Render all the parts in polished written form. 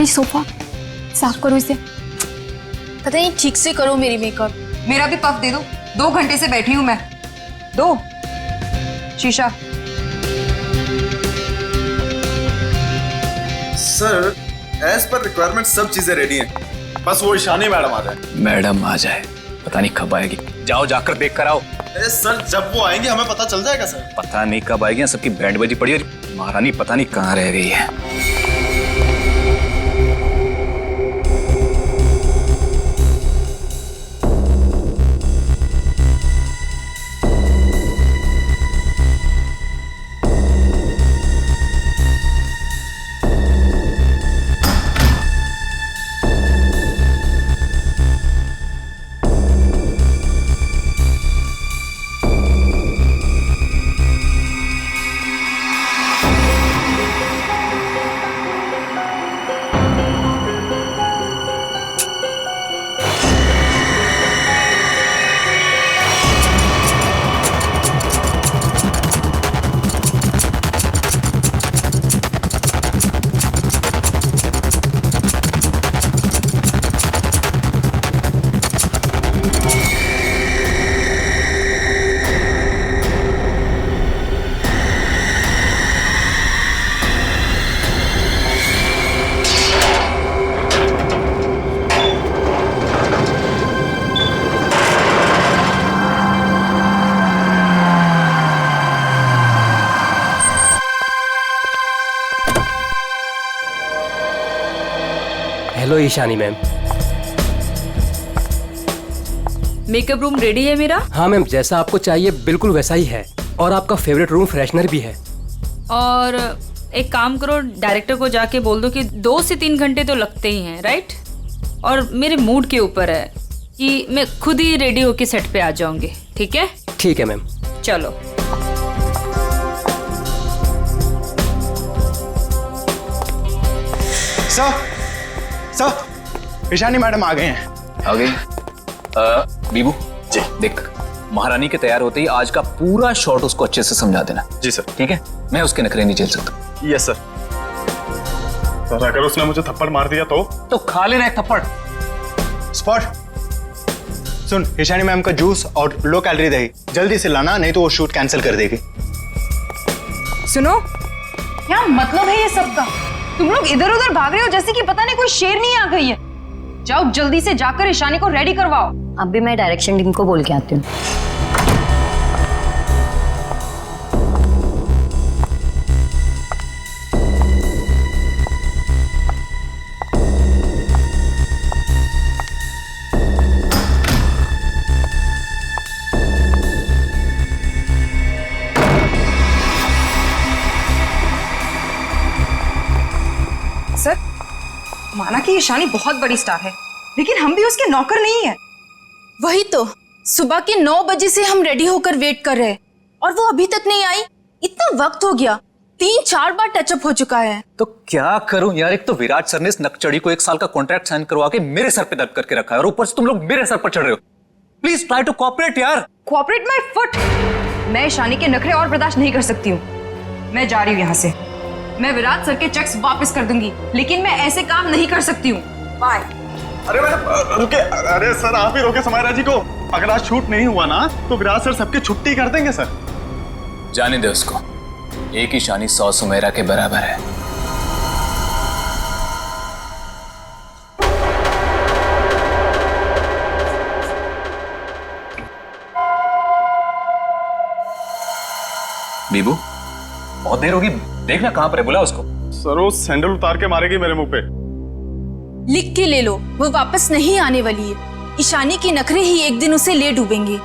Sofa साफ करो इसे। पता नहीं ठीक से करो मेरी मेकअप। मेरा भी पफ दे दो, 2 घंटे से बैठी हूं मैं। दो शीशा। सर एज पर रिक्वायरमेंट सब चीजें रेडी हैं, बस वो ईशानी मैडम आ जाए। मैडम आ जाए, पता नहीं कब आएगी। जाओ जाकर देख कर आओ। अरे सर जब वो आएंगे हमें पता चल जाएगा सर। पता नहीं कब आएगी, सबकी बैंड बजी पड़ी है। महारानी पता नहीं कहाँ रह गई है। Hello Ishani ma'am. Makeup room ready है मेरा? हाँ मैम, जैसा आपको चाहिए बिल्कुल वैसा ही है, और आपका फेवरेट रूम फ्रेशनर भी है। और एक काम करो, डायरेक्टर को जाके बोल दो कि 2 से 3 घंटे तो लगते ही हैं, राइट? और मेरे मूड के ऊपर है कि मैं खुद ही रेडी होके सेट पे आ जाऊंगी, ठीक है? ठीक है मैम। चलो। सर ईशानी मैडम आ गए हैं। आ गई? बीबू जी देख, महारानी के तैयार होते ही आज का पूरा शॉट उसको अच्छे से समझा देना। जी सर। ठीक है, मैं उसके नखरे नहीं झेल सकता। Yes sir. सर अगर उसने मुझे थप्पड़ मार दिया तो खा लेना एक थप्पड़। स्पॉट सुन, ईशानी मैम का जूस और लो कैलोरी दही जल्दी से लाना, नहीं तो वो शूट कैंसिल कर देगी। सुनो, क्या मतलब है ये सब का? तुम लोग इधर उधर भाग रहे हो जैसे कि पता नहीं कोई शेरनी आ गई है। जाओ जल्दी से जाकर ईशानी को रेडी करवाओ। अब भी मैं डायरेक्शन टीम को बोल के आती हूँ। सर, माना कि ईशानी बहुत बड़ी स्टार है, लेकिन हम भी उसके नौकर नहीं है। वही तो, सुबह के 9 बजे से हम रेडी होकर वेट कर रहे हैं और वो अभी तक नहीं आई। इतना वक्त हो गया, 3-4 बार टचअप हो चुका है। तो क्या करूं यार, एक तो विराट सर ने इस नकचड़ी को 1 साल का कॉन्ट्रैक्ट साइन करवा के मेरे सर पे दर्द करके रखा है, और ऊपर से तुम लोग मेरे सर पर चढ़ रहे हो। प्लीज ट्राई टू कोऑपरेट यार। Cooperate my foot. मैं ईशानी के नखरे और बर्दाश्त नहीं कर सकती हूँ। मैं जा रही हूँ यहाँ से। मैं विराट सर के चेक्स वापस कर दूंगी, लेकिन मैं ऐसे काम नहीं कर सकती हूँ। बाय। अरे मैडम रुके। अरे सर आप ही रोके समायरा जी को। अगर आज शूट नहीं हुआ ना तो विराट सर सबकी छुट्टी कर देंगे सर। जाने दे उसको, एक ईशानी 100 सुमेरा के बराबर है। बीबू बहुत देर होगी, देखना कहां पर है, बुला उसको। सर वो सैंडल उतार के मारेगी मेरे मुंह पे। लिख के ले लो, वो वापस नहीं आने वाली है। ईशानी के नखरे ही एक दिन उसे ले डूबेंगे।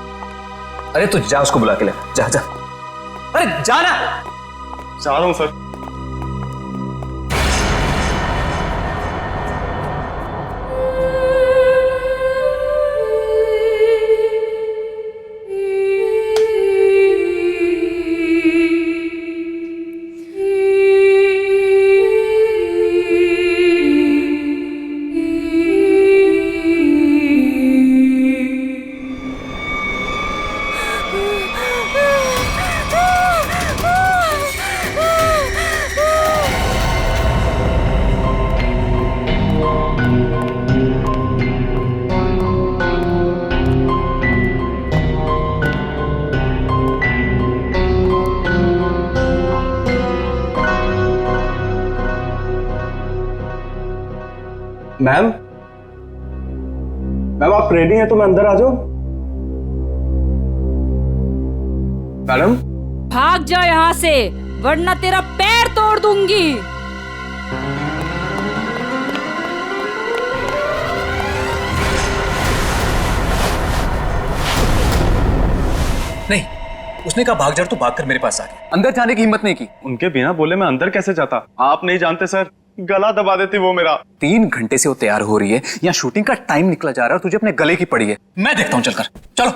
अरे तू जा उसको बुला के ले, जा जा। अरे जाना। जा रहा हूं सर। मैम मैम आप रेडी हैं तो मैं अंदर आ जाऊं? मैडम भाग जा यहाँ से, वरना तेरा पैर तोड़ दूंगी। नहीं, उसने कहा भाग जा तो भागकर मेरे पास आ गया। अंदर जाने की हिम्मत नहीं की। उनके बिना बोले मैं अंदर कैसे जाता? आप नहीं जानते सर, गला दबा देती वो मेरा। 3 घंटे से वो तैयार हो रही है, यहाँ शूटिंग का टाइम निकला जा रहा है और तुझे अपने गले की पड़ी है। मैं देखता हूँ, चलकर चलो।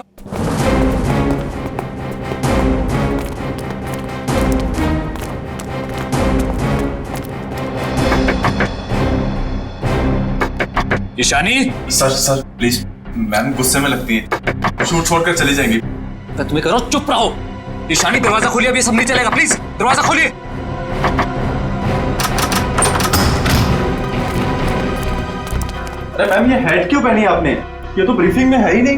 ईशानी। सर प्लीज, मैम गुस्से में लगती है, शूट छोड़कर चली जाएंगी। मैं तुम्हें कह रहा हूं चुप रहो। ईशानी दरवाजा खोलिए, अब ये सब नहीं चलेगा, प्लीज दरवाजा खोलिए। अरे मैम ये हेड क्यों पहनी आपने? ये तो ब्रीफिंग में है ही नहीं।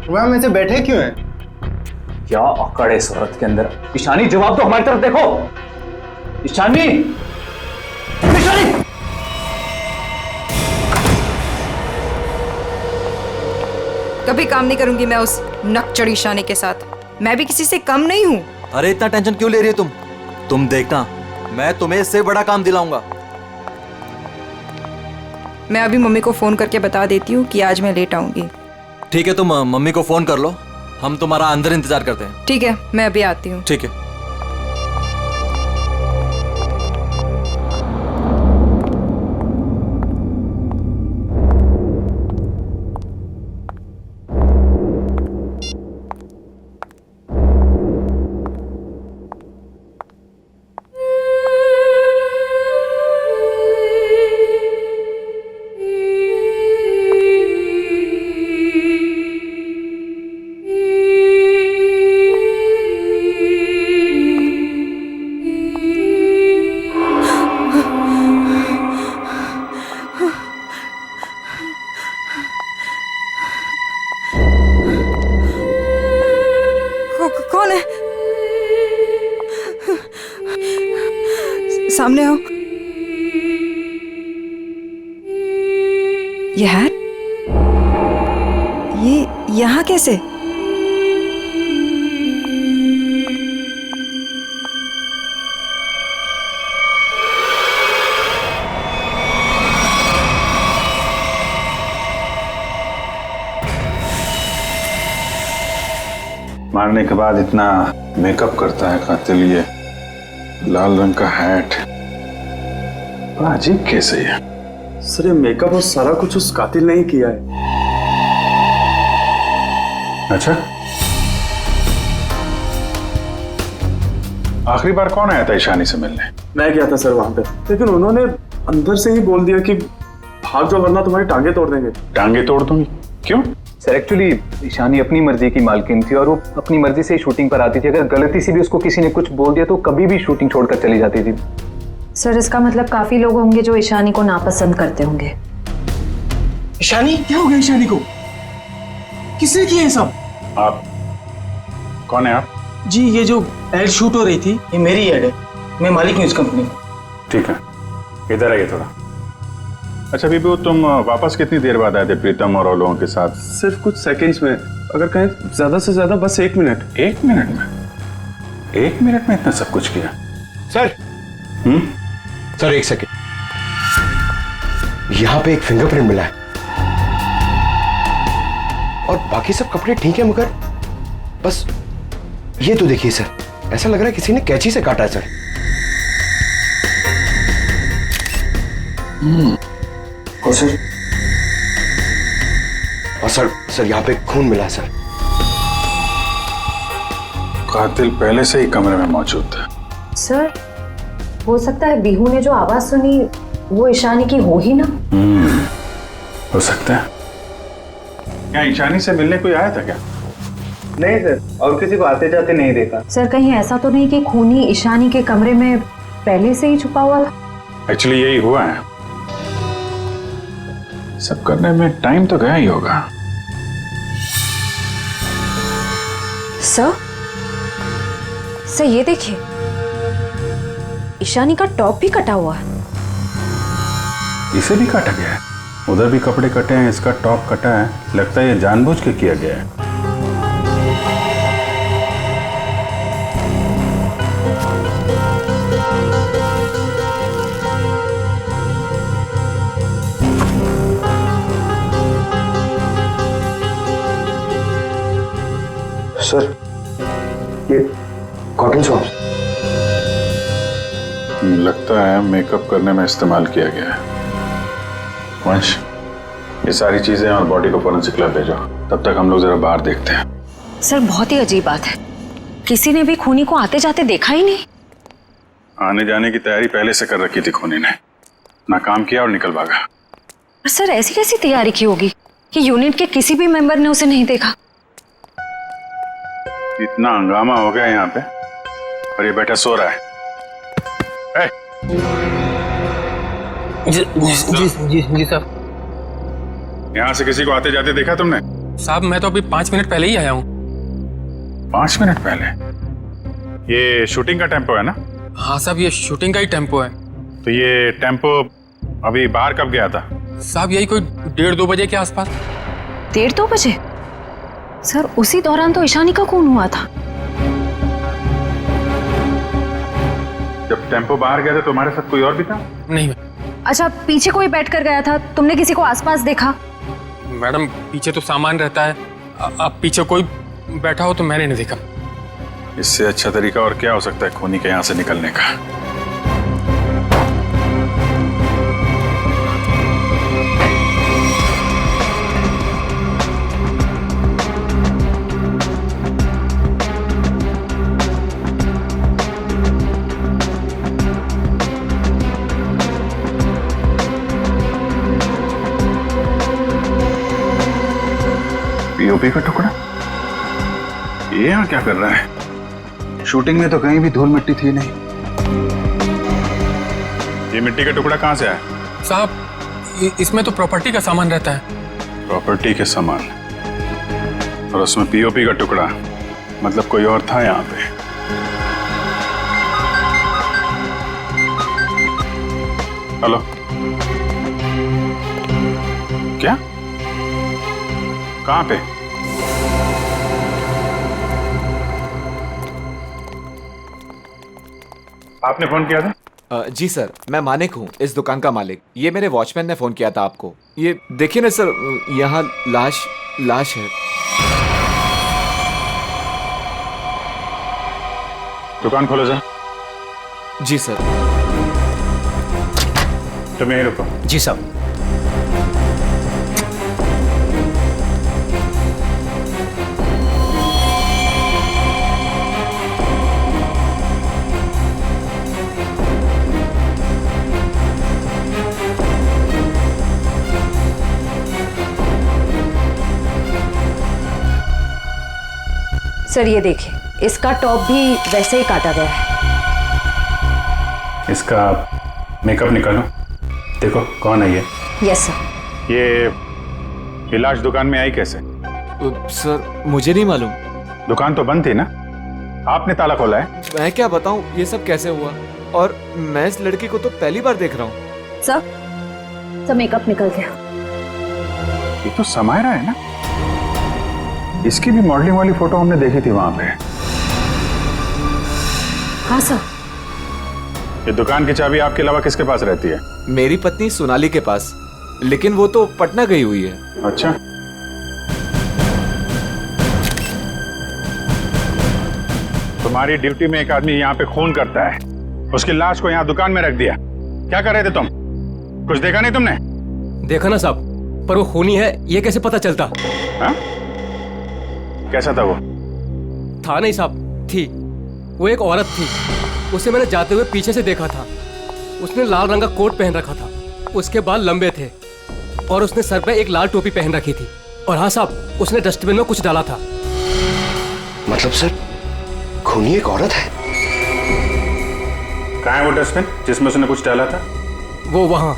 मैम ऐसे बैठे क्यों हैं? क्या अकड़ है इस औरत के अंदर। ईशानी जवाब दो, हमारी तरफ देखो। ईशानी, ईशानी। कभी काम नहीं करूंगी मैं उस नकचढ़ ईशानी के साथ। मैं भी किसी से कम नहीं हूँ। अरे इतना टेंशन क्यों ले रही हो तुम देखना, मैं तुम्हें इससे बड़ा काम दिलाऊंगा। मैं अभी मम्मी को फोन करके बता देती हूँ कि आज मैं लेट आऊंगी। ठीक है, तुम मम्मी को फोन कर लो, हम तुम्हारा अंदर इंतजार करते हैं। ठीक है, मैं अभी आती हूँ। ठीक है। कौन है? सामने आओ। ये है? ये यहाँ कैसे? मारने के बाद इतना मेकअप करता है कातिल। ये लाल रंग का हैट, बड़ा अजीब केस है ये। सर ये मेकअप और सारा कुछ उस कातिल ने ही किया है। अच्छा, आखिरी बार कौन आया था ईशानी से मिलने? मैं गया था सर वहां पे, लेकिन उन्होंने अंदर से ही बोल दिया कि भाग जाओ वरना तुम्हारी टांगे तोड़ देंगे। टांगे तोड़ दूंगी? क्यों? सर एक्चुअली ईशानी अपनी मर्जी की मालकिन थी और वो अपनी मर्जी से ही शूटिंग पर आती थी। अगर गलती से भी उसको किसी ने कुछ बोल दिया तो कभी भी शूटिंग छोड़कर चली जाती थी। सर इसका मतलब काफी लोग होंगे जो ईशानी को नापसंद करते होंगे। ईशानी? क्या हो गया ईशानी को? किसने किया ये सब? आप कौन है आप? जी ये जो एड शूट हो रही थी ये मेरी एड है, मैं मालिक हूँ इस कंपनी का। ठीक है, इधर आइए थोड़ा। अच्छा बीबू, तुम वापस कितनी देर बाद आए थे प्रीतम और लोगों के साथ? सिर्फ कुछ सेकंड्स में, अगर कहें ज्यादा से ज्यादा बस 1 मिनट। 1 मिनट में? 1 मिनट में इतना सब कुछ किया? सर सर 1 सेकेंड, यहाँ पे एक फिंगरप्रिंट मिला है और बाकी सब कपड़े ठीक है, मगर बस ये तो देखिए सर, ऐसा लग रहा है किसी ने कैंची से काटा है सर। और सर यहाँ पे खून मिला है सर। कातिल पहले से ही कमरे में मौजूद था। सर हो सकता है बिहू ने जो आवाज सुनी वो ईशानी की हो ही ना। हो सकता है। क्या ईशानी से मिलने कोई आया था क्या? नहीं सर, और किसी को आते जाते नहीं देखा। सर कहीं ऐसा तो नहीं कि खूनी ईशानी के कमरे में पहले से ही छुपा हुआ था? एक्चुअली यही हुआ है, सब करने में टाइम तो गया ही होगा। सर ये देखिए, ईशानी का टॉप भी कटा हुआ है। इसे भी काटा गया है? उधर भी कपड़े कटे हैं, इसका टॉप कटा है। लगता है ये जानबूझ के किया गया है। सर, ये कॉटन सॉक्स लगता है मेकअप करने में इस्तेमाल किया गया है। वंश, ये सारी चीजें और बॉडी को फोरेंसिक लैब भेजो। तब तक हम लोग जरा बाहर देखते हैं। सर बहुत ही अजीब बात है, किसी ने भी खूनी को आते जाते देखा ही नहीं। आने जाने की तैयारी पहले से कर रखी थी खूनी ने, नाकाम किया और निकल भागा। पर सर ऐसी कैसी तैयारी की होगी कि यूनिट के किसी भी मेंबर ने उसे नहीं देखा? इतना हंगामा हो गया यहाँ पे और ये बैठा सो रहा है। जी साहब। यहाँ से किसी को आते जाते देखा तुमने? साहब मैं तो अभी 5 मिनट पहले ही आया हूँ। 5 मिनट पहले? ये शूटिंग का टेम्पो है ना? हाँ साहब, ये शूटिंग का ही टेम्पो है। तो ये टेम्पो अभी बाहर कब गया था? साहब यही कोई 1:30-2 बजे के आसपास। 1:30-2 बजे? सर उसी दौरान तो ईशानी का खून हुआ था। जब टेम्पो बाहर गया था तुम्हारे साथ कोई और भी था? नहीं अच्छा, पीछे कोई बैठ कर गया था, तुमने किसी को आसपास देखा? मैडम, पीछे तो सामान रहता है, अब पीछे कोई बैठा हो तो मैंने नहीं देखा। इससे अच्छा तरीका और क्या हो सकता है खूनी के यहाँ से निकलने का? पीओपी का टुकड़ा? ये यहाँ क्या कर रहा है? शूटिंग में तो कहीं भी धूल मिट्टी थी नहीं। ये मिट्टी का टुकड़ा कहाँ से आया? साहब इसमें तो प्रॉपर्टी का सामान रहता है। प्रॉपर्टी के सामान और उसमें पीओपी का टुकड़ा, मतलब कोई और था यहाँ पे। हेलो, क्या? कहाँ पे? आपने फोन किया था? जी सर, मैं मानिक हूँ, इस दुकान का मालिक। ये मेरे वॉचमैन ने फोन किया था आपको। ये देखिए ना सर, यहाँ लाश है। दुकान खोलो सर। जी सर। तुम यहीं रुको। जी साहब। सर ये देखिए, इसका टॉप भी वैसे ही काटा गया है। इसका मेकअप निकालो, देखो कौन है ये। Yes sir. ये लाश दुकान में आई कैसे? सर मुझे नहीं मालूम। दुकान तो बंद थी ना, आपने ताला खोला है? मैं क्या बताऊं ये सब कैसे हुआ, और मैं इस लड़की को तो पहली बार देख रहा हूँ। सर मेकअप निकल गया। ये तो समायरा है ना? इसकी भी मॉडलिंग वाली फोटो हमने देखी थी वहां पे। हाँ सर। ये दुकान की चाबी आपके अलावा किसके पास रहती है? मेरी पत्नी सोनाली के पास, लेकिन वो तो पटना गई हुई है। अच्छा, तुम्हारी ड्यूटी में एक आदमी यहाँ पे खून करता है, उसकी लाश को यहाँ दुकान में रख दिया। क्या कर रहे थे तुम? कुछ देखा नहीं तुमने? देखा ना साहब, पर वो खूनी है ये कैसे पता चलता? हा? कैसा था वो? था नहीं साहब, थी। वो एक औरत थी, उसे मैंने जाते हुए पीछे से देखा था। उसने लाल रंग का कोट पहन रखा था, उसके बाल लंबे थे और उसने सर पे एक लाल टोपी पहन रखी थी। और हाँ साहब, उसने डस्टबिन में कुछ डाला था। मतलब सर खूनी एक औरत है? कहाँ है वो डस्टबिन जिसमें उसने कुछ डाला था? वो वहां।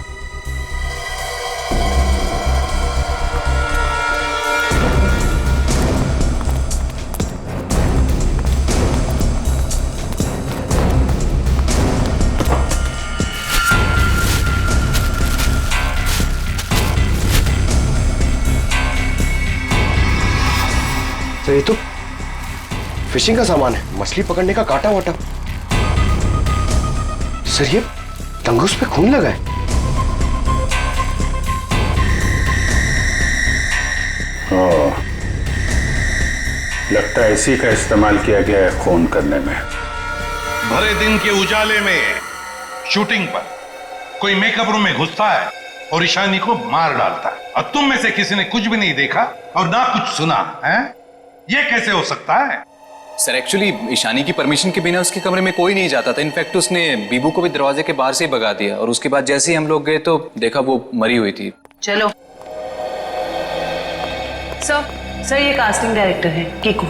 सर ये तो फिशिंग का सामान है, मछली पकड़ने का कांटा वाटा। सर ये तंगूस पे खून लगा है। लगता है इसी का इस्तेमाल किया गया है खून करने में। भरे दिन के उजाले में शूटिंग पर कोई मेकअप रूम में घुसता है और ईशानी को मार डालता है, और तुम में से किसी ने कुछ भी नहीं देखा और ना कुछ सुना है? ये कैसे हो सकता है? सर एक्चुअली ईशानी की परमिशन के बिना उसके कमरे में कोई नहीं जाता था। इनफैक्ट उसने बीबू को भी दरवाजे के बाहर से ही भगा दिया, और उसके बाद जैसे ही हम लोग गए तो देखा वो मरी हुई थी। चलो सर ये कास्टिंग डायरेक्टर है कीकू।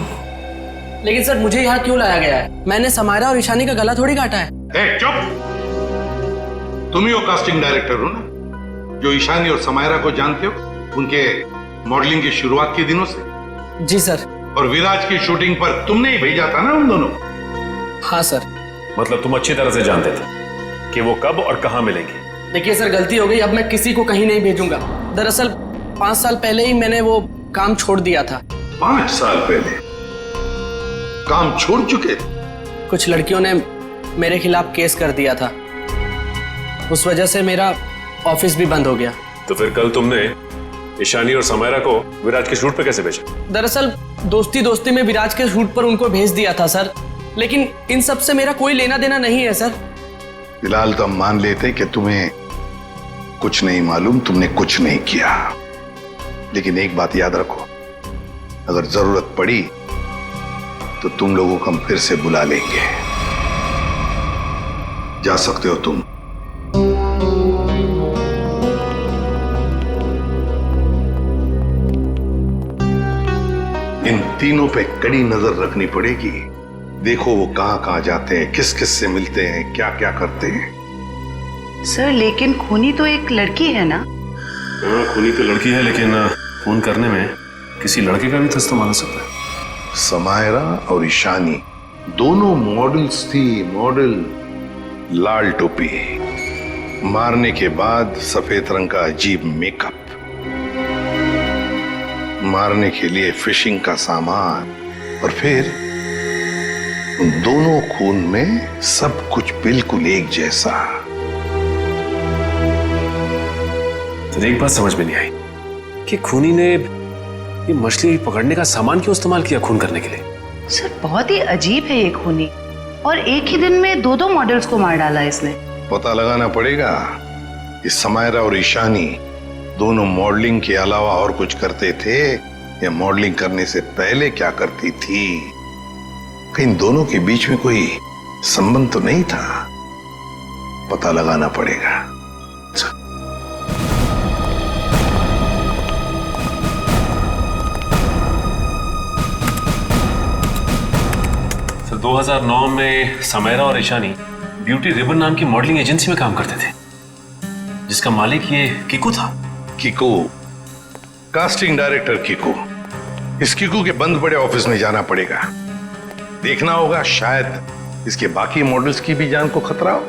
लेकिन सर मुझे यहाँ क्यों लाया गया है? मैंने समायरा और ईशानी का गला थोड़ी काटा है। चुप! तुम ही हो कास्टिंग डायरेक्टर हो ना, जो ईशानी और समायरा को जानते हो उनके मॉडलिंग की शुरुआत के दिनों से। जी सर। और विराज की शूटिंग पर तुमने ही भेजा था ना उन दोनों? हाँ सर। मतलब तुम अच्छी तरह से जानते थे कि वो कब और कहां मिलेंगे? देखिए सर, गलती हो गई, अब मैं किसी को कहीं नहीं भेजूंगा। दरअसल 5 साल पहले ही मैंने वो काम छोड़ दिया था। 5 साल पहले काम छोड़ चुके? कुछ लड़कियों ने मेरे खिलाफ केस कर दिया था, उस वजह से मेरा ऑफिस भी बंद हो गया। तो फिर कल तुमने ईशानी और समायरा को विराज के शूट पे कैसे भेजा? दरअसल दोस्ती दोस्ती में विराज के शूट पर उनको भेज दिया था सर, लेकिन इन सब से मेरा कोई लेना देना नहीं है सर। फिलहाल तो हम मान लेते कि तुम्हें कुछ नहीं मालूम, तुमने कुछ नहीं किया। लेकिन एक बात याद रखो, अगर जरूरत पड़ी तो तुम लोगों को हम फिर से बुला लेंगे। जा सकते हो तुम। इन तीनों पे कड़ी नजर रखनी पड़ेगी। देखो वो कहां कहां जाते हैं, किस किस से मिलते हैं, क्या क्या करते हैं। सर लेकिन खूनी तो एक लड़की है ना? हाँ, खूनी तो लड़की है, लेकिन खून करने में किसी लड़के का भी तो इस्तेमाल हो सकता है। समायरा और ईशानी दोनों मॉडल्स थी, मॉडल। लाल टोपी, मारने के बाद सफेद रंग का अजीब मेकअप, मारने के लिए फिशिंग का सामान, और फिर उन दोनों खून में सब कुछ बिल्कुल एक जैसा। तो एक बात समझ में नहीं आई कि खूनी ने ये मछली पकड़ने का सामान क्यों इस्तेमाल किया खून करने के लिए? सर बहुत ही अजीब है ये खूनी, और एक ही दिन में 2 मॉडल्स को मार डाला इसने। पता लगाना पड़ेगा कि समायरा और ईशानी दोनों मॉडलिंग के अलावा और कुछ करते थे या मॉडलिंग करने से पहले क्या करती थी। कहीं दोनों के बीच में कोई संबंध तो नहीं था, पता लगाना पड़ेगा। सर 2009 में समायरा और ईशानी ब्यूटी रिबन नाम की मॉडलिंग एजेंसी में काम करते थे, जिसका मालिक ये कीकू था। Kiku, casting director Kiku. इस कीकू के बंद पड़े ऑफिस में जाना पड़ेगा, देखना होगा शायद इसके बाकी मॉडल्स की भी जान को खतरा हो,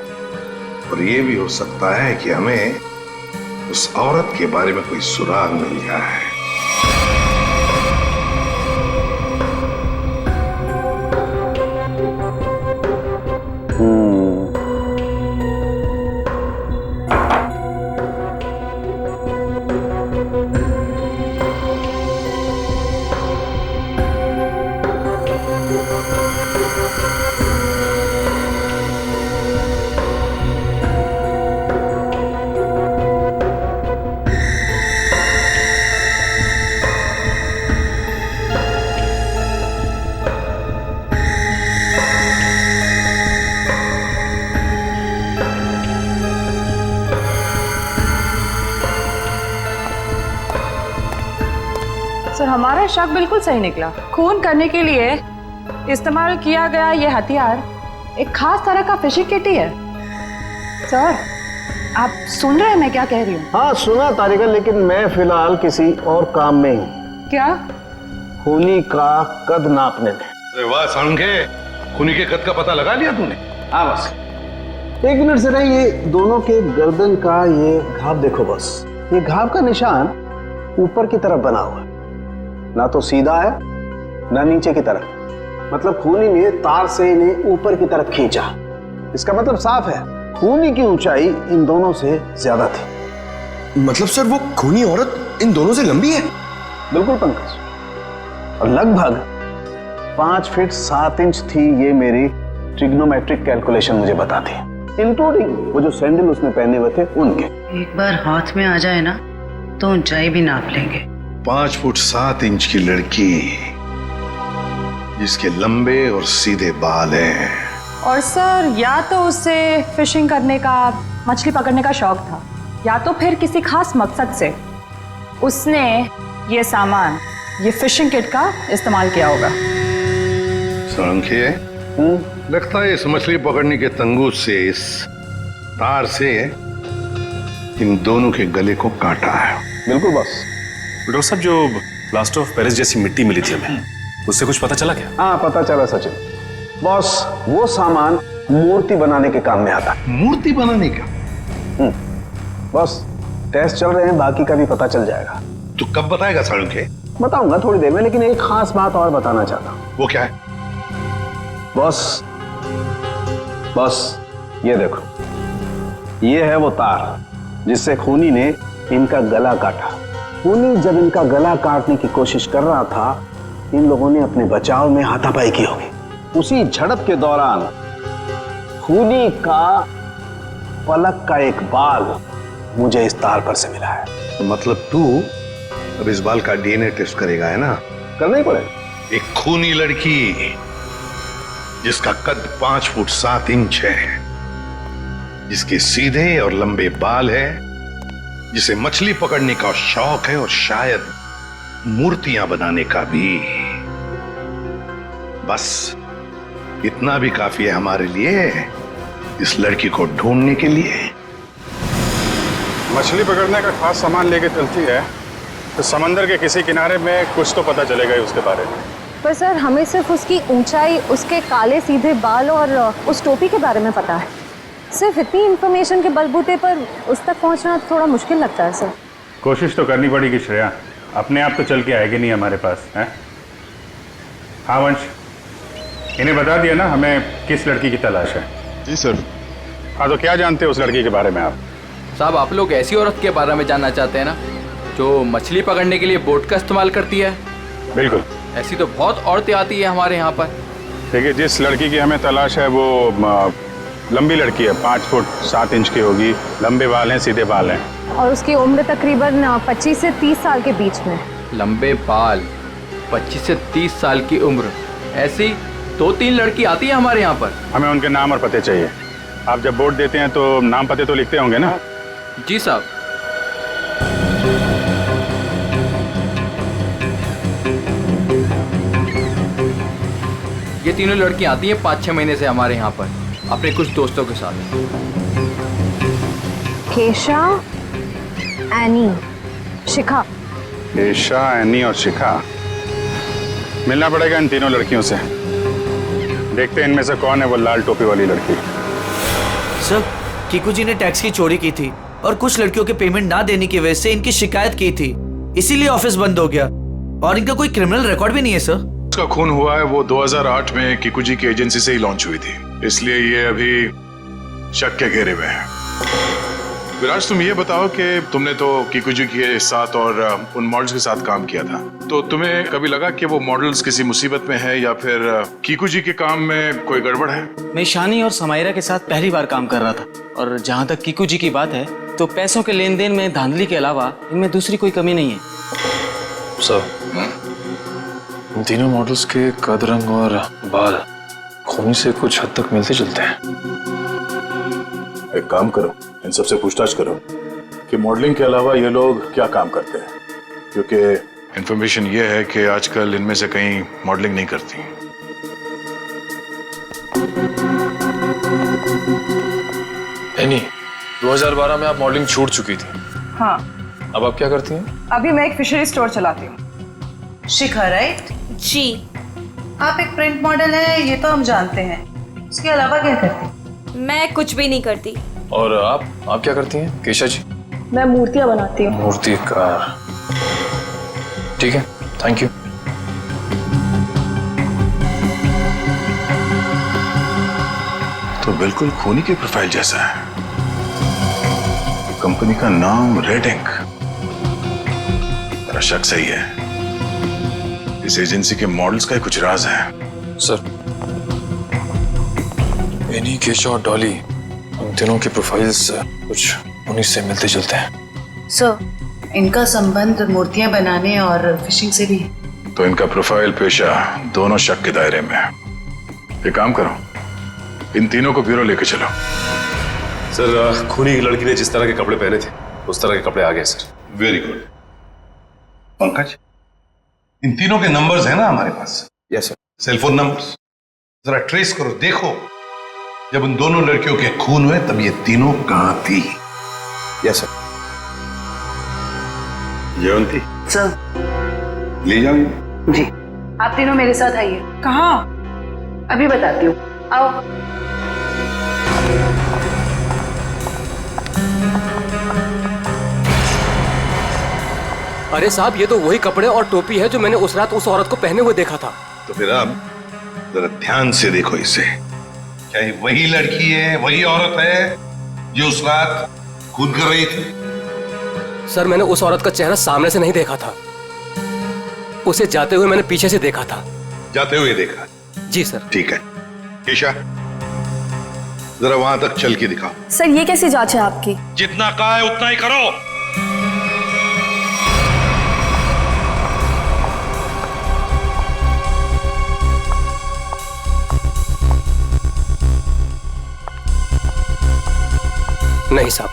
और ये भी हो सकता है कि हमें उस औरत के बारे में कोई सुराग मिल जाए। सर हमारा शक बिल्कुल सही निकला। खून करने के लिए इस्तेमाल किया गया ये हथियार एक खास तरह का फिशिंग किट ही है। सर आप सुन रहे हैं मैं क्या कह रही हूँ? हाँ सुना तारिका, लेकिन मैं फिलहाल किसी और काम में हूँ। क्या? खूनी का कद नापने में। अरे वाह सालुंखे, खूनी के कद का पता लगा लिया तूने? हाँ बस 1 मिनट जरा, ये दोनों के गर्दन का ये घाव देखो बस। ये घाव का निशान ऊपर की तरफ बना हुआ है, ना तो सीधा है ना नीचे की तरफ। मतलब खूनी ने तार से इन्हें ऊपर की तरफ खींचा। इसका मतलब साफ है, खूनी की ऊंचाई इन दोनों से ज्यादा थी। मतलब सर वो खूनी औरत इन दोनों से लंबी है? बिल्कुल पंकज, और लगभग 5 फीट 7 इंच थी। ये मेरी ट्रिग्नोमेट्रिक कैलकुलेशन मुझे बताती है, इंक्लूडिंग वो जो सैंडल उसने पहने हुए थे उनके। एक बार हाथ में आ जाए ना तो ऊंचाई भी नाप लेंगे। 5 फुट 7 इंच की लड़की जिसके लंबे और सीधे बाल हैं। और सर या तो उसे फिशिंग करने का, मछली पकड़ने का शौक था, या तो फिर किसी खास मकसद से उसने ये सामान, ये फिशिंग किट का इस्तेमाल किया होगा। सांख्य, लगता है इस मछली पकड़ने के तंगूर से, इस तार से इन दोनों के गले को काटा है। बिल्कुल बॉस। डॉक्टर साहब, जो प्लास्टर ऑफ पेरिस जैसी मिट्टी मिली थी हमें, उससे कुछ पता चला क्या? हाँ पता चला सचिन। बॉस, वो सामान मूर्ति बनाने के काम में आता है। मूर्ति बनाने का? बॉस, टेस्ट चल रहे हैं, बाकी का भी पता चल जाएगा। तो कब बताएगा सांख्य? बताऊंगा थोड़ी देर में, लेकिन एक खास बात और बताना चाहता हूँ। वो क्या है? बॉस, ये देखो, ये है वो तार जिससे खूनी ने इनका गला काटा। खूनी जब इनका गला काटने की कोशिश कर रहा था, इन लोगों ने अपने बचाव में हाथापाई की होगी। उसी झड़प के दौरान खूनी का पलक का एक बाल मुझे इस तार पर से मिला है। तो मतलब तू अब इस बाल का डीएनए टेस्ट करेगा, है ना? करना ही पड़ेगा। एक खूनी लड़की जिसका कद 5 फुट 7 इंच है, जिसके सीधे और लंबे बाल है, जिसे मछली पकड़ने का शौक है और शायद मूर्तियां बनाने का भी। बस इतना भी काफी है हमारे लिए, इस लड़की को ढूंढने के लिए। मछली पकड़ने का खास सामान लेके चलती है तो समंदर के किसी किनारे में कुछ तो पता चलेगा ही उसके बारे में। पर सर हमें सिर्फ उसकी ऊंचाई, उसके काले सीधे बाल और उस टोपी के बारे में पता है। सिर्फ इतनी इन्फॉर्मेशन के बलबूते पर उस तक पहुंचना थोड़ा मुश्किल लगता है सर। कोशिश तो करनी पड़ेगी श्रेया, अपने आप तो चल के आएगी नहीं हमारे पास, है? हाँ वंश, इन्हें बता दिया ना हमें किस लड़की की तलाश है? जी सर। हाँ, तो क्या जानते हैं उस लड़की के बारे में आप? साहब, आप लोग ऐसी औरत के बारे में जानना चाहते हैं ना, जो मछली पकड़ने के लिए बोट का इस्तेमाल करती है? बिल्कुल। ऐसी तो बहुत औरतें आती है हमारे यहाँ पर। देखिए, जिस लड़की की हमें तलाश है वो लंबी लड़की है, 5 फुट 7 इंच की होगी, लंबे बाल हैं, सीधे बाल हैं। और उसकी उम्र तकरीबन 25 से 30 साल के बीच में। लंबे बाल, 25 से 30 साल की उम्र, ऐसी 2-3 लड़की आती है हमारे यहाँ पर। हमें उनके नाम और पते चाहिए। आप जब वोट देते हैं तो नाम पते तो लिखते होंगे ना? जी साहब। ये तीनों लड़कियां आती हैं 5-6 महीने से हमारे यहाँ पर अपने कुछ दोस्तों के साथ। केशा, एनी, शिखा। केशा, एनी और शिखा। मिलना पड़ेगा इन तीनों लड़कियों से। देखते हैं इनमें से कौन है वो लाल टोपी वाली लड़की। सर, कीकू जी ने टैक्स की चोरी की थी और कुछ लड़कियों के पेमेंट ना देने की वजह से इनकी शिकायत की थी, इसीलिए ऑफिस बंद हो गया। और इनका कोई क्रिमिनल रिकॉर्ड भी नहीं है सर। उसका खून हुआ है वो 2008 में कीकू जी की एजेंसी से ही लॉन्च हुई थी, इसलिए ये अभी शक के घेरे में है। विराज, तुम ये बताओ कि तुमने तो कीकू जी के साथ और उन मॉडल्स के साथ काम किया था, तो तुम्हें कभी लगा कि वो मॉडल्स किसी मुसीबत में है या फिर कीकू जी के काम में कोई गड़बड़ है? मैं शानी और समायरा के साथ पहली बार काम कर रहा था, और जहाँ तक कीकू जी की बात है तो पैसों के लेन देन में धांधली के अलावा इनमें दूसरी कोई कमी नहीं है। सर, इन तीनों मॉडल्स के कद, रंग और बाल खूनी से कुछ हद तक मिलते जुलते हैं। एक काम करो, इन सबसे पूछताछ करो कि मॉडलिंग के अलावा ये लोग क्या काम करते हैं, क्योंकि इंफॉर्मेशन ये है कि आजकल इनमें से कहीं मॉडलिंग नहीं करती। एनी, 2012 में आप मॉडलिंग छूट चुकी थी। हाँ। अब आप क्या करती हैं? अभी मैं एक फिशरी स्टोर चलाती हूँ। शिखा, राइट? जी। आप एक प्रिंट मॉडल है, ये तो हम जानते हैं, उसके अलावा क्या करती हैं? मैं कुछ भी नहीं करती। और आप क्या करती हैं केशा जी? मैं मूर्तियां बनाती हूँ। मूर्तिकार। ठीक है, थैंक यू। बिल्कुल खूनी की प्रोफाइल जैसा है। कंपनी का नाम रेड इंक। मेरा शक सही है, इस एजेंसी के मॉडल्स का ही कुछ राज है। सर, एनी, केशव और डॉली, उन तीनों की प्रोफाइल्स कुछ उन्हीं से मिलते जुलते हैं। सर, इनका संबंध मूर्तियां बनाने और फिशिंग से भी। तो इनका प्रोफाइल पेशा दोनों शक के दायरे में है। एक काम करो, इन तीनों को ब्यूरो लेके चलो। सर, खूनी की लड़की ने जिस तरह के कपड़े पहने थे उस तरह के कपड़े आ गए सर। Very good. पंकज, इन तीनों के नंबर्स हैं ना हमारे पास? Yes sir. सेलफोन नंबर्स जरा ट्रेस करो, देखो जब उन दोनों लड़कियों के खून हुए तब ये तीनों कहां थी। Yes sir. जयंती सर। ले जाओ। जी, आप तीनों मेरे साथ आइए। कहाँ? अभी बताती हूँ, आओ। अरे साहब, ये तो वही कपड़े और टोपी है जो मैंने उस रात उस औरत को पहने हुए देखा था। तो फिर अब जरा ध्यान से देखो इसे। क्या ये वही लड़की है, वही औरत है जो उस रात खून कर रही थी? सर, मैंने उस औरत का चेहरा सामने से नहीं देखा था, उसे जाते हुए मैंने पीछे से देखा था। जाते हुए देखा? जी सर। ठीक है, केशा जरा वहां तक चल के दिखाओ। सर, ये कैसी जांच है आपकी? जितना कहा है उतना ही करो। नहीं साहब।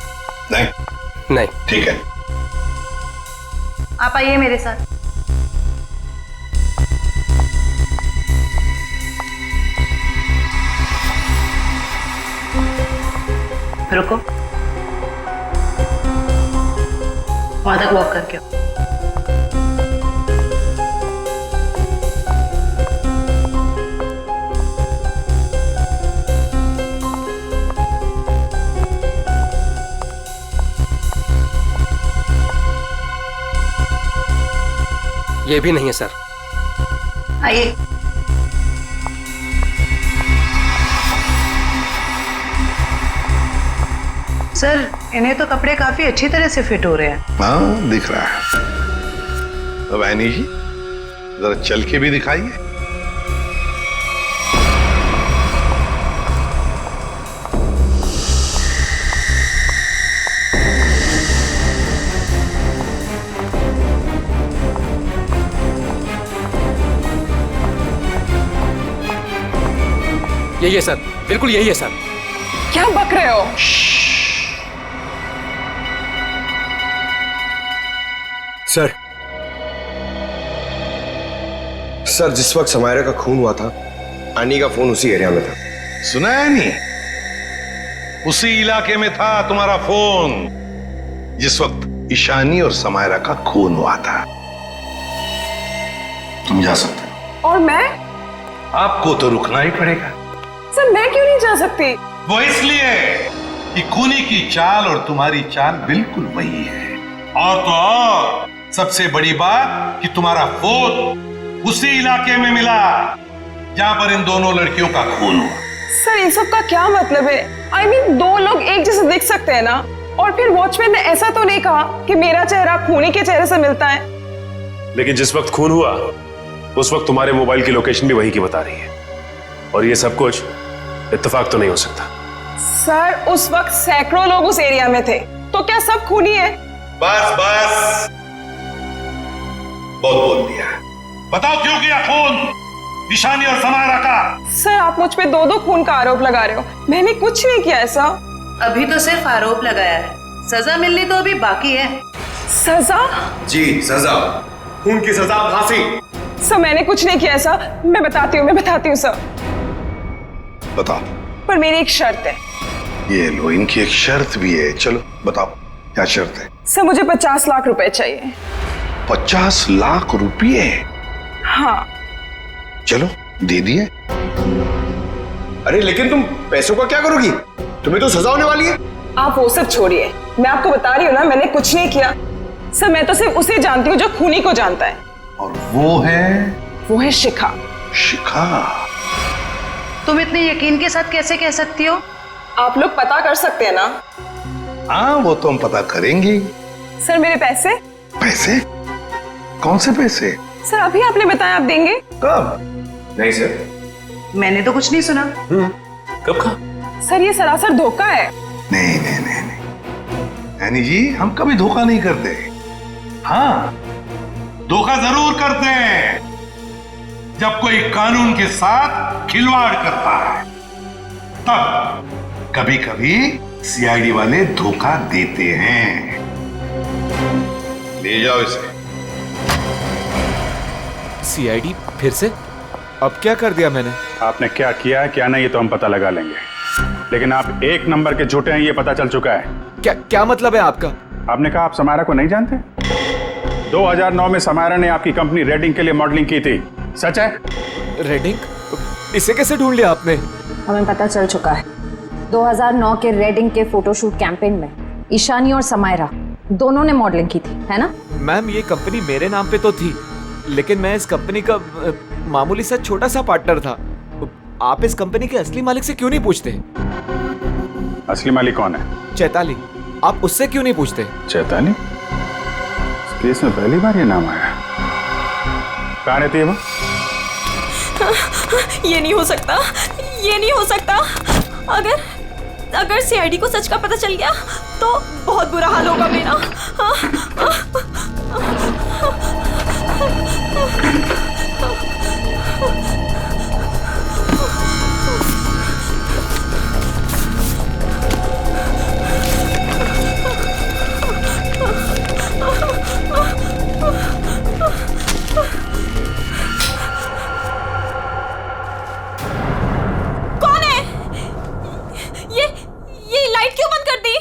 नहीं? नहीं। ठीक है, आप आइए मेरे साथ। रुको, वहां तक वॉक करके आओ। ये भी नहीं है सर। आइए। सर, इन्हें तो कपड़े काफी अच्छी तरह से फिट हो रहे हैं। हाँ, दिख रहा है। अब ऐनी जी जरा चल के भी दिखाइए। यही है सर, बिल्कुल यही है सर। क्या बक रहे हो? सर, जिस वक्त समायरा का खून हुआ था, आनी का फोन उसी एरिया में था। सुना है नहीं? उसी इलाके में था तुम्हारा फोन जिस वक्त ईशानी और समायरा का खून हुआ था। तुम जा सकते हो। और मैं? आपको तो रुकना ही पड़ेगा। सर, मैं क्यों नहीं जा सकती? वो इसलिए कि खूनी की चाल और तुम्हारी चाल बिल्कुल वही है। और तो और सबसे बड़ी बात कि तुम्हारा फोन उसी इलाके में मिला जहां पर इन दोनों लड़कियों का खून हुआ। सर, इन सब का क्या मतलब है? I mean, दो लोग एक जैसे दिख सकते हैं ना? और फिर वॉचमैन ने ऐसा तो नहीं कहा कि मेरा चेहरा खूनी के चेहरे से मिलता है। लेकिन जिस वक्त खून हुआ उस वक्त तुम्हारे मोबाइल की लोकेशन भी वही की बता रही है, और ये सब कुछ इत्तेफाक तो नहीं हो सकता। सर, उस वक्त सैकड़ों लोग उस एरिया में थे, तो क्या सब खूनी है? बस बस, बहुत बोल दिया। बताओ क्यों किया खून ईशानी और समायरा का? सर, आप मुझ पे दो खून का आरोप लगा रहे हो। मैंने कुछ नहीं किया ऐसा। अभी तो सिर्फ आरोप लगाया है, सजा मिलनी तो अभी बाकी है। सजा? जी, सजा, खून की सजा, फांसी। सर, मैंने कुछ नहीं किया ऐसा। मैं बताती हूँ सर। बताओ। पर मेरी एक शर्त है। ये लो, इनकी एक शर्त भी है। चलो बताओ, क्या शर्त है? सर, मुझे 50 लाख रुपए चाहिए। 50 लाख रुपये? हाँ। चलो, दे दिए। अरे लेकिन तुम पैसों का क्या करोगी? तुम्हें तो सजा होने वाली है। आप वो सब छोड़िए, मैं आपको बता रही हूँ ना, मैंने कुछ नहीं किया। सर, मैं तो सिर्फ उसे जानती हूँ जो खूनी को जानता है। और वो है शिखा। शिखा? तुम इतने यकीन के साथ कैसे कह सकती हो आप लोग पता कर सकते हैं ना? हाँ वो तो हम पता करेंगे। सर मेरे पैसे? पैसे? कौन से पैसे? सर अभी आपने बताया आप देंगे। कब? नहीं सर, मैंने तो कुछ नहीं सुना। कब कहा? सर ये सरासर धोखा है। नहीं नहीं नहीं नहीं यानी जी हम कभी धोखा नहीं करते। हाँ धोखा जरूर करते हैं जब कोई कानून के साथ खिलवाड़ करता है, तब कभी कभी सीआईडी वाले धोखा देते हैं। ले जाओ इसे। सीआईडी फिर से? अब क्या कर दिया मैंने? आपने क्या किया है क्या नहीं ये तो हम पता लगा लेंगे, लेकिन आप एक नंबर के झूठे हैं ये पता चल चुका है। क्या मतलब है आपका? आपने कहा आप समायरा को नहीं जानते? 2009 में समायरा ने आपकी कंपनी रेडिंग के लिए मॉडलिंग की थी, सच है? रेडिंग? इसे कैसे ढूंढ लिया आपने? हमें पता चल चुका है 2009 के रेडिंग के फोटोशूट कैंपेन में ईशानी और समायरा दोनों ने मॉडलिंग की थी, है ना? मैम ये कंपनी मेरे नाम पे तो थी, लेकिन मैं इस कंपनी का मामूली सा छोटा सा पार्टनर था। आप इस कंपनी के असली मालिक से क्यों नहीं पूछते? असली मालिक कौन है? चैताली। आप उससे क्यों नहीं पूछते? चैताली? इस केस में पहली बार ये नाम आया। कहाँ रहती है वो? ये नहीं हो सकता, ये नहीं हो सकता। अगर सीआईडी को सच का पता चल गया तो बहुत बुरा हाल होगा मेरा। कौन है? ये लाइट क्यों बंद कर दी?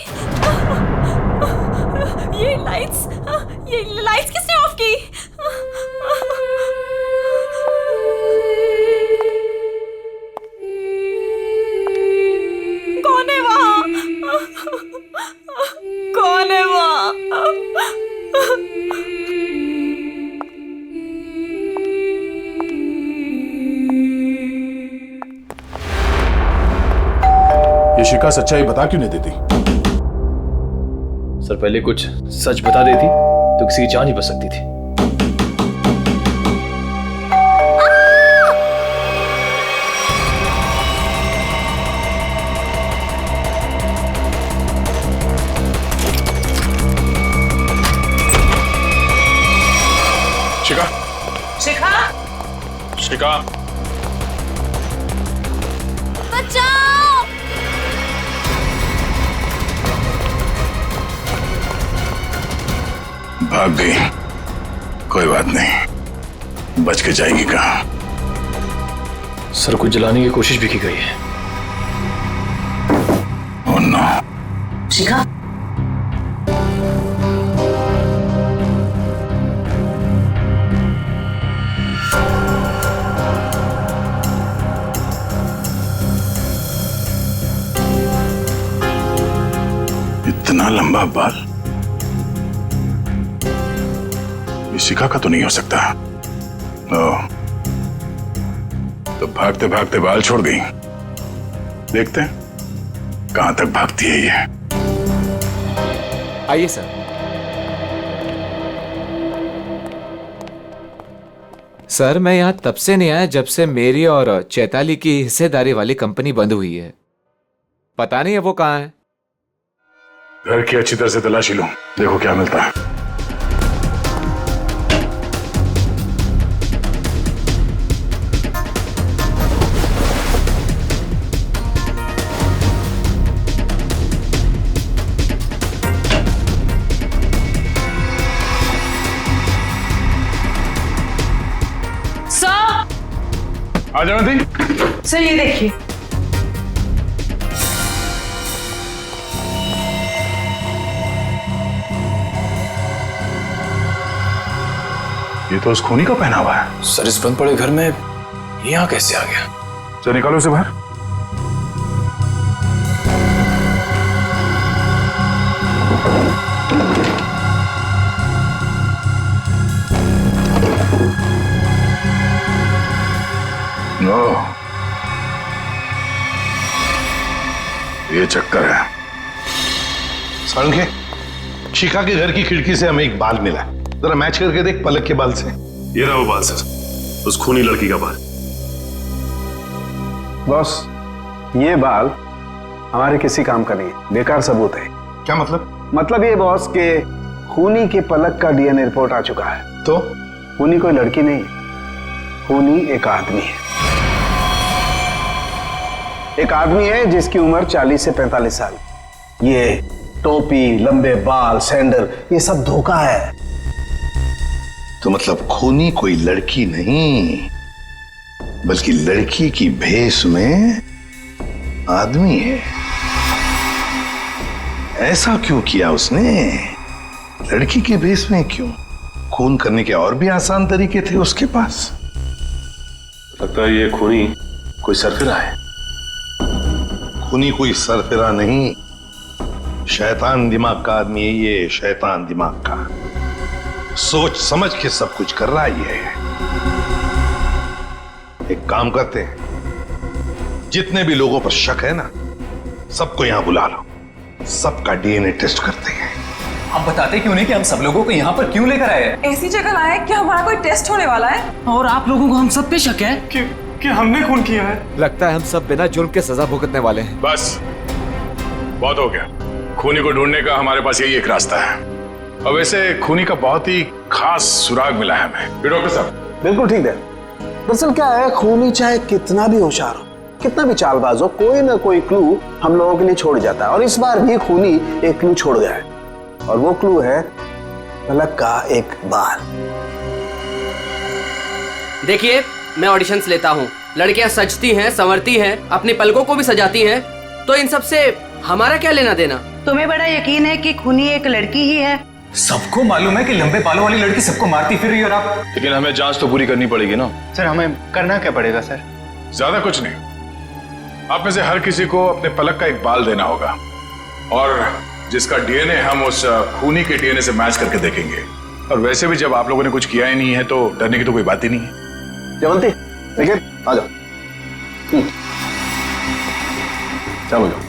ये लाइट्स किसने ऑफ की? कौन है वहां? कौन है वहां? ये शिका सच्चाई बता क्यों नहीं देती? सर पहले कुछ सच बता देती तो किसी की जान ही बच सकती थी। शिका, शिखा, शिका, बचाओ! भाग गई। कोई बात नहीं, बच के जाएगी कहाँ? सर को जलाने की कोशिश भी की गई है। Oh no. शिखा, इतना लंबा बाल ये शिखा का तो नहीं हो सकता। तो भागते भागते बाल छोड़ गई। देखते हैं कहां तक भागती है ये। आइए सर। सर मैं यहाँ तब से नहीं आया जब से मेरी और चैताली की हिस्सेदारी वाली कंपनी बंद हुई है। पता नहीं है वो कहाँ है। घर की अच्छी तरह से तलाशी लो, देखो क्या मिलता है। आ जाओ दी। सर ये देखिए। ये तो उस खूनी का पहना हुआ है। सर इस बंद पड़े घर में ये यहाँ कैसे आ गया? चलो निकालो उसे बाहर। ये चक्कर है। सारंगे, शिखा के घर की खिड़की से हमें एक बाल मिला, जरा मैच करके देख पलक के बाल से। ये रहा वो बाल सर, उस खूनी लड़की का बाल। बॉस, ये बाल हमारे किसी काम का नहीं, बेकार सबूत है। क्या मतलब? मतलब ये बॉस के खूनी के पलक का डीएनए रिपोर्ट आ चुका है। तो खूनी कोई लड़की नहीं है, खूनी एक आदमी है। एक आदमी है जिसकी उम्र 40 से 45 साल। ये टोपी, लंबे बाल, सैंडल, ये सब धोखा है। तो मतलब खूनी कोई लड़की नहीं, बल्कि लड़की की भेष में आदमी है। ऐसा क्यों किया उसने? लड़की के भेष में क्यों? खून करने के और भी आसान तरीके थे उसके पास। लगता है ये खूनी कोई सरफिरा है। खूनी कोई सरफिरा नहीं, शैतान दिमाग का आदमी है ये, शैतान दिमाग का। सोच समझ के सब कुछ कर रहा है ये। एक काम करते हैं, जितने भी लोगों पर शक है ना, सबको यहां बुला लो, सबका डीएनए टेस्ट करते हैं। आप बताते क्यों नहीं कि हम सब लोगों को यहाँ पर क्यों लेकर आए? ऐसी जगह लाए कि हमारा कोई टेस्ट होने वाला है। और आप लोगों को हम सब पे शक है कि हमने खून किया है। लगता है हम सब बिना जुर्म के सजा भुगतने वाले हैं। बस बहुत हो गया। खूनी को ढूंढने का हमारे पास यही एक रास्ता है। और वैसे खूनी का बहुत ही खास सुराग मिला है हमें। डॉक्टर साहब बिल्कुल ठीक है। दरअसल क्या है, खूनी चाहे कितना भी होशियार हो, कितना भी चालबाज हो, कोई ना कोई क्लू हम लोगों के लिए छोड़ जाता है। और इस बार भी खूनी एक क्लू छोड़ गया है, और वो क्लू है पलक का एक बाल। देखिए, मैं ऑडिशंस लेता हूँ, लड़कियां सजती हैं, संवरती हैं, अपनी पलकों को भी सजाती हैं, तो इन सब से हमारा क्या लेना देना? तुम्हें बड़ा यकीन है कि खूनी एक लड़की ही है? सबको मालूम है कि लंबे बालों वाली लड़की सबको मारती फिर रही है, और आप। लेकिन हमें जांच तो पूरी करनी पड़ेगी ना। सर हमें करना क्या पड़ेगा सर? ज्यादा कुछ नहीं, आप में से हर किसी को अपने पलक का एक बाल देना होगा, और जिसका डीएनए हम उस खूनी के डीएनए से मैच करके देखेंगे। और वैसे भी जब आप लोगों ने कुछ किया ही नहीं है तो डरने की तो कोई बात ही नहीं है। जयवंती, देखिए, आ जाओ। चलो जाओ।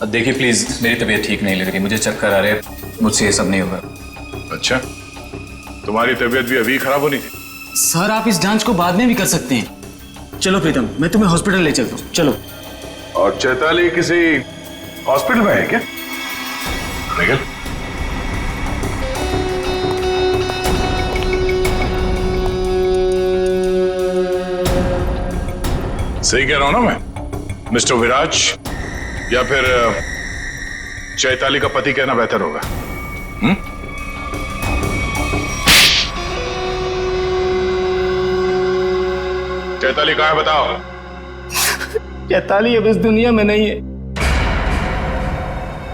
देखिए प्लीज, मेरी तबीयत ठीक नहीं लग रही, मुझे चक्कर आ रहे हैं, मुझसे ये सब नहीं होगा। अच्छा, तुम्हारी तबीयत भी अभी खराब होनी थी? सर आप इस जांच को बाद में भी कर सकते हैं। चलो प्रीतम, मैं तुम्हें हॉस्पिटल ले चलता हूँ, चलो। और चैताली किसी हॉस्पिटल में है क्या? निकल। सही कह रहा हूं ना मैं? मिस्टर विराज या फिर चैताली का पति कहना बेहतर होगा। चैताली कहाँ है बताओ? चैताली अब इस दुनिया में नहीं है,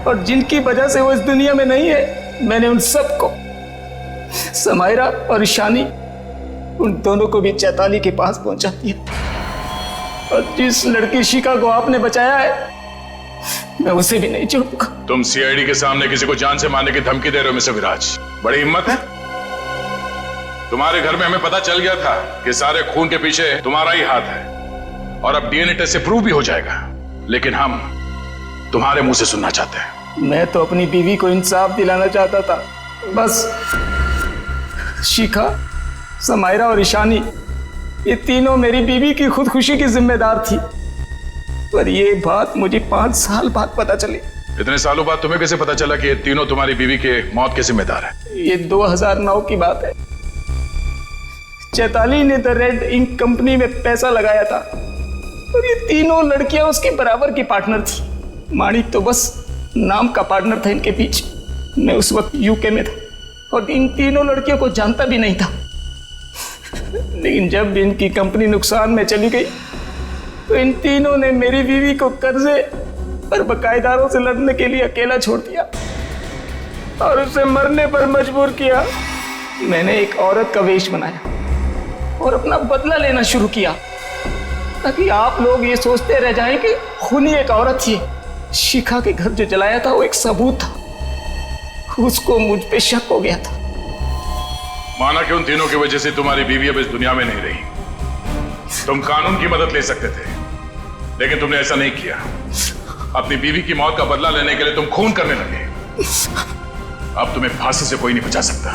और जिनकी वजह से वो इस दुनिया में नहीं है, मैंने उन सबको, समायरा और ईशानी, उन दोनों को भी चैताली के पास पहुंचा दिया। और जिस लड़की शिखा को आपने बचाया है, मैं उसे भी नहीं छोड़ूंगा। तुम सीआईडी के सामने किसी को जान से मारने की धमकी दे रहे हो मिस्टर विराज, बड़ी हिम्मत है तुम्हारे। घर में हमें पता चल गया था कि सारे खून के पीछे तुम्हारा ही हाथ है, और अब डीएनए टेस्ट से प्रूव भी हो जाएगा, लेकिन हम तुम्हारे मुंह से सुनना चाहते हैं। मैं तो अपनी बीवी को इंसाफ दिलाना चाहता था, बस शिखा, समायरा और ईशानी, ये तीनों मेरी बीवी की खुदकुशी की जिम्मेदार थी, पर ये बात मुझे 5 साल बाद पता चली। इतने सालों बाद तुम्हें कैसे पता चला कि ये तीनों तुम्हारी बीवी के मौत के जिम्मेदार है? ये 2009 की बात है। चैताली ने द रेड इंक कंपनी में पैसा लगाया था, और ये तीनों लड़कियां उसके बराबर की पार्टनर थी। माणिक तो बस नाम का पार्टनर था इनके पीछे। मैं उस वक्त यूके में था, और इन तीनों लड़कियों को जानता भी नहीं था। लेकिन जब इनकी कंपनी नुकसान में चली गई, तो इन तीनों ने मेरी बीवी को कर्जे पर बकायेदारों से लड़ने के लिए अकेला छोड़ दिया, और उसे मरने पर मजबूर किया। मैंने एक औरत का वेश बनाया और अपना बदला लेना शुरू किया, ताकि आप लोग ये सोचते रह जाएं कि खूनी एक औरत थी। शिखा के घर जो जलाया था वो एक सबूत था, उसको मुझ पे शक हो गया था। माना कि उन तीनों की वजह से तुम्हारी बीवी अब इस दुनिया में नहीं रही। तुम कानून की मदद ले सकते थे, लेकिन तुमने ऐसा नहीं किया। अपनी बीवी की मौत का बदला लेने के लिए तुम खून करने लगे। अब तुम्हें फांसी से कोई नहीं बचा सकता।